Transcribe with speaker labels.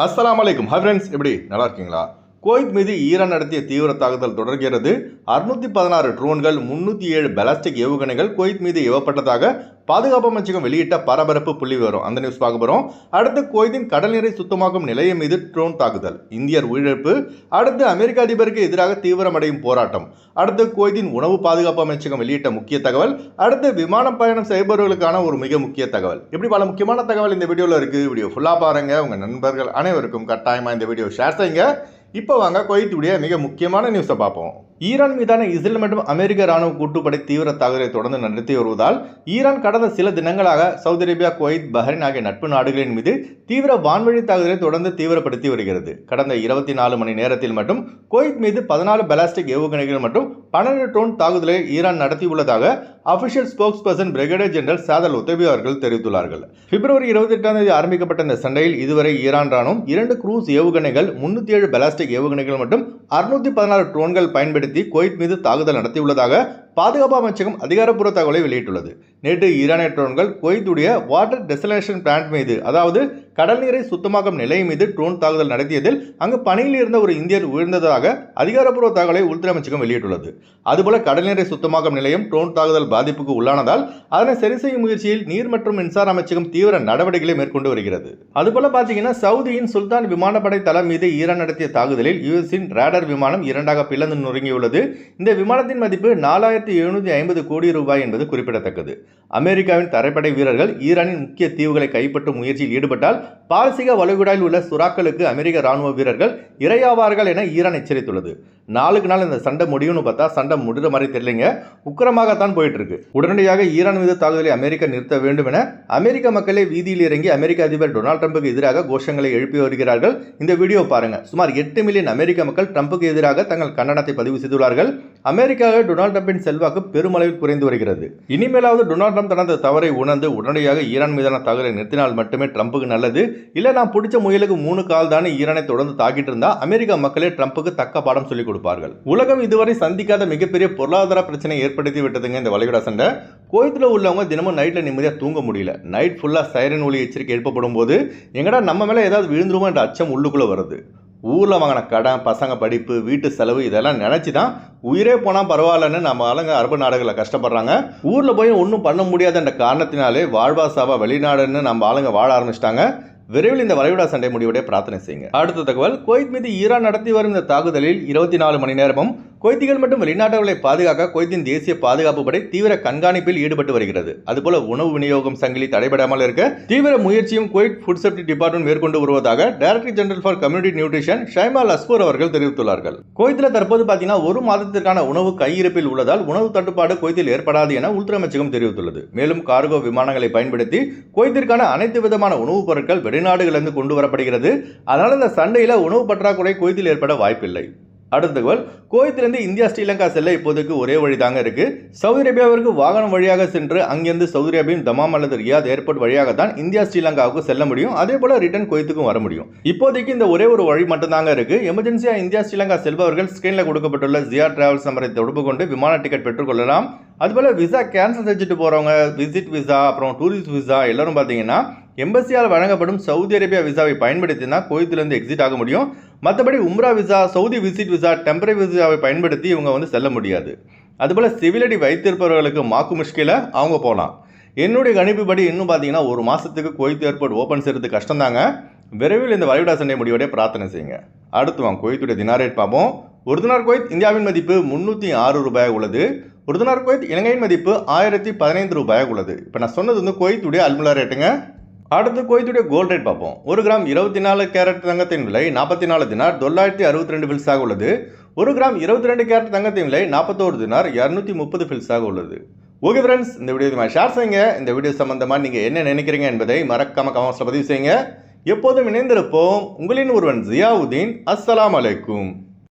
Speaker 1: அஸ்ஸலாமு அலைக்கும். Hi friends, எப்படி நல்லா இருக்கீங்களா? குவைத் மீது ஈரான் நடத்திய தீவிர தாக்குதல் தொடர்கிறது. 616 ட்ரோன்கள், 307 பாலிஸ்டிக் ஏவுகணைகள் குவைத் மீது ஏவப்பட்டதாக பாதுகாப்பு அமைச்சகம் வெளியிட்ட பரபரப்பு புள்ளி விவரம். அந்த நியூஸ் பார்க்க போகிறோம். அடுத்து குவைத்தின் கடல் நீரை சுத்தமாக்கும் நிலையம் மீது ட்ரோன் தாக்குதல், இந்தியர் உயிரிழப்பு. அடுத்து அமெரிக்க அதிபருக்கு எதிராக தீவிரமடையும் போராட்டம். அடுத்து குவைத்தின் உணவு பாதுகாப்பு அமைச்சகம் வெளியிட்ட முக்கிய தகவல். அடுத்து விமானம் பயணம் செய்பவர்களுக்கான ஒரு மிக முக்கிய தகவல். இப்படி பல முக்கியமான தகவல் இந்த வீடியோவில் இருக்குது. வீடியோ ஃபுல்லாக பாருங்கள். உங்கள் நண்பர்கள் அனைவருக்கும் கட்டாயமாக இந்த வீடியோ ஷேர் செய்யுங்க. இப்போ வாங்க குவைத்துடைய மிக முக்கியமான நியூஸை பார்ப்போம். ஈரான் மீதான இஸ்ரேல் மற்றும் அமெரிக்க ராணுவ கூட்டுப்படை தீவிர தாக்குதலை தொடர்ந்து நடத்தி வருவதால் ஈரான் கடந்த சில தினங்களாக சவுதி அரேபியா, குவைத், பஹ்ரைன் ஆகிய நட்பு நாடுகளின் மீது தீவிர வான்வழி தாக்குதலை தொடர்ந்து தீவிரப்படுத்தி வருகிறது. கடந்த 24 மணி நேரத்தில் மட்டும் குவைத் மீது 14 பாலிஸ்டிக் ஏவுகணைகள் மற்றும் 12 ட்ரோன் தாக்குதலை ஈரான் நடத்தியுள்ளதாக official spokesperson brigadier general சாதல் உத்தபி அவர்கள் தெரிவித்துள்ளார்கள். பிப்ரவரி 28ஆம் தேதி ஆரம்பிக்கப்பட்ட இந்த சண்டையில் இதுவரை ஈரான் ராணுவம் 2 குரூஸ் ஏவுகணைகள், 307 பாலிஸ்டிக் ஏவுகணைகள் மற்றும் 616 ட்ரோன்கள் பயன்படுத்தி குவைத் மீது தாக்குதல் நடத்தியுள்ளதாக பாதுகாப்பு அமைச்சகம் அதிகாரப்பூர்வ தகவலை வெளியிட்டுள்ளது. நேற்று ஈரானிய ட்ரோன்கள் குவைத்துடைய வாட்டர் டெசலேஷன் பிளான்ட் மீது, அதாவது கடல் நீரை சுத்தமாக்கும் நிலையம் மீது ட்ரோன் தாக்குதல் நடத்தியதில் அங்கு பணியில் இருந்த ஒரு இந்தியர் உயிர்ந்ததாக அதிகாரப்பூர்வ தகவலை உள்துறை அமைச்சகம் வெளியிட்டுள்ளது. அதுபோல கடல் நீரை சுத்தமாக்கும் நிலையம் ட்ரோன் தாக்குதல் பாதிப்புக்கு உள்ளானதால் அதனை சரி செய்யும் முயற்சியில் நீர் மற்றும் மின்சார அமைச்சகம் தீவிர நடவடிக்கைகளை மேற்கொண்டு வருகிறது. அதுபோல பார்த்தீங்கன்னா, சவுதியின் சுல்தான் விமானப்படை தளம் மீது ஈரான் நடத்திய தாக்குதலில் யுஎஸின் ரேடர் விமானம் 2ஆக பிளந்து நொறுங்கியுள்ளது. இந்த விமானத்தின் மதிப்பு 4750 கோடி ரூபாய் என்பது குறிப்பிடத்தக்கது. அமெரிக்காவின் தரைப்படை வீரர்கள் ஈரானின் முக்கிய தீவுகளை கைப்பற்றும் முயற்சியில் ஈடுபட்டால் பாரசீக வளைகுடாவில் உள்ள சுறாக்களுக்கு அமெரிக்க ராணுவ வீரர்கள் இரையாவார்கள் என ஈரான் எச்சரித்துள்ளது. நாளுக்கு நாள் இந்த சண்டை முடியும்னு பார்த்தா சண்டை முடிகிற மாதிரி தெரியலைங்க, உக்கிரமாகத்தான் போயிட்டு இருக்கு. உடனடியாக ஈரான் மீது தாக்குதலை அமெரிக்கா நிறுத்த வேண்டும் என அமெரிக்க மக்களே வீதியில் இறங்கி அமெரிக்க அதிபர் டொனால்டு ட்ரம்புக்கு எதிராக கோஷங்களை எழுப்பி வருகிறார்கள். இந்த வீடியோ பாருங்க. சுமார் 8 மில்லியன் அமெரிக்க மக்கள் ட்ரம்புக்கு எதிராக தங்கள் கண்டனத்தை பதிவு செய்துள்ளார்கள். அமெரிக்காவை டொனால்டு ட்ரம்பின் செல்வாக்கு பெருமளவில் குறைந்து வருகிறது. இனிமேலாவது டொனால்டு ட்ரம்ப் தனது தவறை உணர்ந்து உடனடியாக ஈரான் மீதான தாக்குதலை நிறுத்தினால் மட்டுமே ட்ரம்புக்கு நல்லது. இல்ல நான் பிடிச்ச முயலுக்கு 3 கால் தானே ஈரானை தொடர்ந்து தாக்கிட்டு இருந்தா அமெரிக்க மக்களே ட்ரம்புக்கு தக்க பாடம் சொல்லிக் கொடுப்பார்கள். உலகம் இதுவரை சந்திக்காத மிகப்பெரிய பொருளாதார பிரச்சனை ஏற்படுத்தி விட்டதுங்க இந்த வளைகுடா சண்டை. குவைத்தில் உள்ளவங்க தினமும் நைட்ல நிம்மதியாக தூங்க முடியல. நைட் ஃபுல்லா சைரன் ஒலி எச்சரிக்கை எழுப்பப்படும் போது எங்கடா நம்ம மேல ஏதாவது விழுந்துருமோ என்ற அச்சம் உள்ளுக்குள்ள வருது. ஊரில் வாங்கின கடன், பசங்க படிப்பு, வீட்டு செலவு இதெல்லாம் நினச்சி தான் உயிரே போனால் பரவாயில்லன்னு நம்ம ஆளுங்க அரபு நாடுகளில் கஷ்டப்படுறாங்க. ஊரில் போய் ஒன்றும் பண்ண முடியாத என்ற காரணத்தினாலே வாழ்வாசாவா வெளிநாடுன்னு நம்ம ஆளுங்க வாழ ஆரம்பிச்சிட்டாங்க. விரைவில் இந்த வளைகுடா சண்டை முடிவுடைய பிரார்த்தனை செய்யுங்க. அடுத்த தகவல், குவைத் மீது ஈரான் நடத்தி வரும் இந்த தாக்குதலில் 24 மணி நேரமும் குவைத்திகள் மற்றும் வெளிநாட்டவர்களை பாதுகாக்க குவைத்தின் தேசிய பாதுகாப்பு படை தீவிர கண்காணிப்பில் ஈடுபட்டு வருகிறது. அதுபோல உணவு விநியோகம் சங்கிலி தடைபடாமல் இருக்க தீவிர முயற்சியும் குவைத் ஃபுட் சேஃப்டி டிபார்ட்மெண்ட் மேற்கொண்டு வருவதாக director general for community nutrition ஷைமா லஸ்கூர் அவர்கள் தெரிவித்துள்ளார்கள். குவைத்தில் தற்போது பார்த்தீங்கன்னா 1 மாதத்திற்கான உணவு கையிருப்பில் உள்ளதால் உணவு தட்டுப்பாடு குவைத்தில் ஏற்படாது என உள்துறை அமைச்சகம் தெரிவித்துள்ளது. மேலும் கார்கோ விமானங்களை பயன்படுத்தி குவைத்திற்கான அனைத்து விதமான உணவுப் பொருட்கள் வெளிநாடுகளிலிருந்து கொண்டு வரப்படுகிறது. அதனால் இந்த சண்டையில் உணவு பற்றாக்குறை குவைத்தில் ஏற்பட வாய்ப்பில்லை. அடுத்த தகவல், குவைத்திலிருந்து இந்தியா ஸ்ரீலங்கா செல்ல இப்போதைக்கு ஒரே வழி தாங்க இருக்கு. சவுதி அரேபியாவிற்கு வாகனம் வழியாக சென்று அங்கிருந்து சவுதி அரேபியின் தமாம் அல்லது ரியாத் ஏர்போர்ட் வழியாக தான் இந்தியா ஸ்ரீலங்காவுக்கு செல்ல முடியும். அதே போல ரிட்டர்ன் குவைத்துக்கும் வர முடியும். இப்போதைக்கு இந்த ஒரே ஒரு வழி மட்டும்தாங்க இருக்கு. எமர்ஜென்சியா இந்தியா ஸ்ரீலங்கா செல்பவர்கள் ஸ்கிரீனில் கொடுக்கப்பட்டுள்ள ஜியா டிராவல்ஸ் நம்பரை தொடர்பு கொண்டு விமான டிக்கெட் பெற்றுக்கொள்ளலாம். அதுபோல விசா கேன்சல் செஞ்சுட்டு போறவங்க, விசிட் விசா, அப்புறம் டூரிஸ்ட் விசா எல்லாரும் பார்த்தீங்கன்னா எம்பசியால் வழங்கப்படும் சவுதி அரேபியா விசாவை பயன்படுத்தினா குவைத்திலிருந்து எக்ஸிட் ஆக முடியும். மற்றபடி Umrah visa, Saudi visit visa, temporary விசாவை பயன்படுத்தி இவங்க செல்ல முடியாது. அதுபோல் சிவிலடி வைத்திருப்பவர்களுக்கு மாக்கு முஷ்கில அவங்க போகலாம். என்னுடைய கணிப்புப்படி இன்னும் பார்த்தீங்கன்னா 1 மாதத்துக்கு குவைத் ஏர்போர்ட் ஓப்பன் செய்கிறது கஷ்டம் தாங்க. விரைவில் இந்த வளைகுடா சண்டை முடிவோட பிரார்த்தனை செய்யுங்க. அடுத்து வாங்க குவைத்துடைய தினார் ரேட் பார்ப்போம். ஒரு தினார் குவைத் இந்தியாவின் மதிப்பு 306 ரூபாய் உள்ளது. ஒரு தினார் குவைத் இலங்கையின் மதிப்பு 1015 ரூபாய் உள்ளது. இப்போ நான் சொன்னது குவைத்துடைய அல்முலா ரேட்டுங்க. அடுத்து குவைத்துடைய கோல்ட் ரேட் பார்ப்போம். 1 கிராம் 24 கேரட் தங்கத்தின் விலை 44 தினார் 962 ஃபில்ஸாக உள்ளது. 1 கிராம் 22 கேரட் தங்கத்தின் விலை 41 தினார் 230 ஃபில்ஸாக உள்ளது. ஓகே ஃப்ரெண்ட்ஸ், இந்த வீடியோ ஷேர் செய்யுங்க. இந்த வீடியோ சம்பந்தமாக நீங்கள் என்ன நினைக்கிறீங்க என்பதை மறக்காம கமெண்ட்ஸில் பதிவு செய்யுங்க. எப்போதும் இணைந்திருப்போம். உங்களின் ஒருவன் ஜியாவுதீன். அஸ்ஸலாமு அலைக்கும்.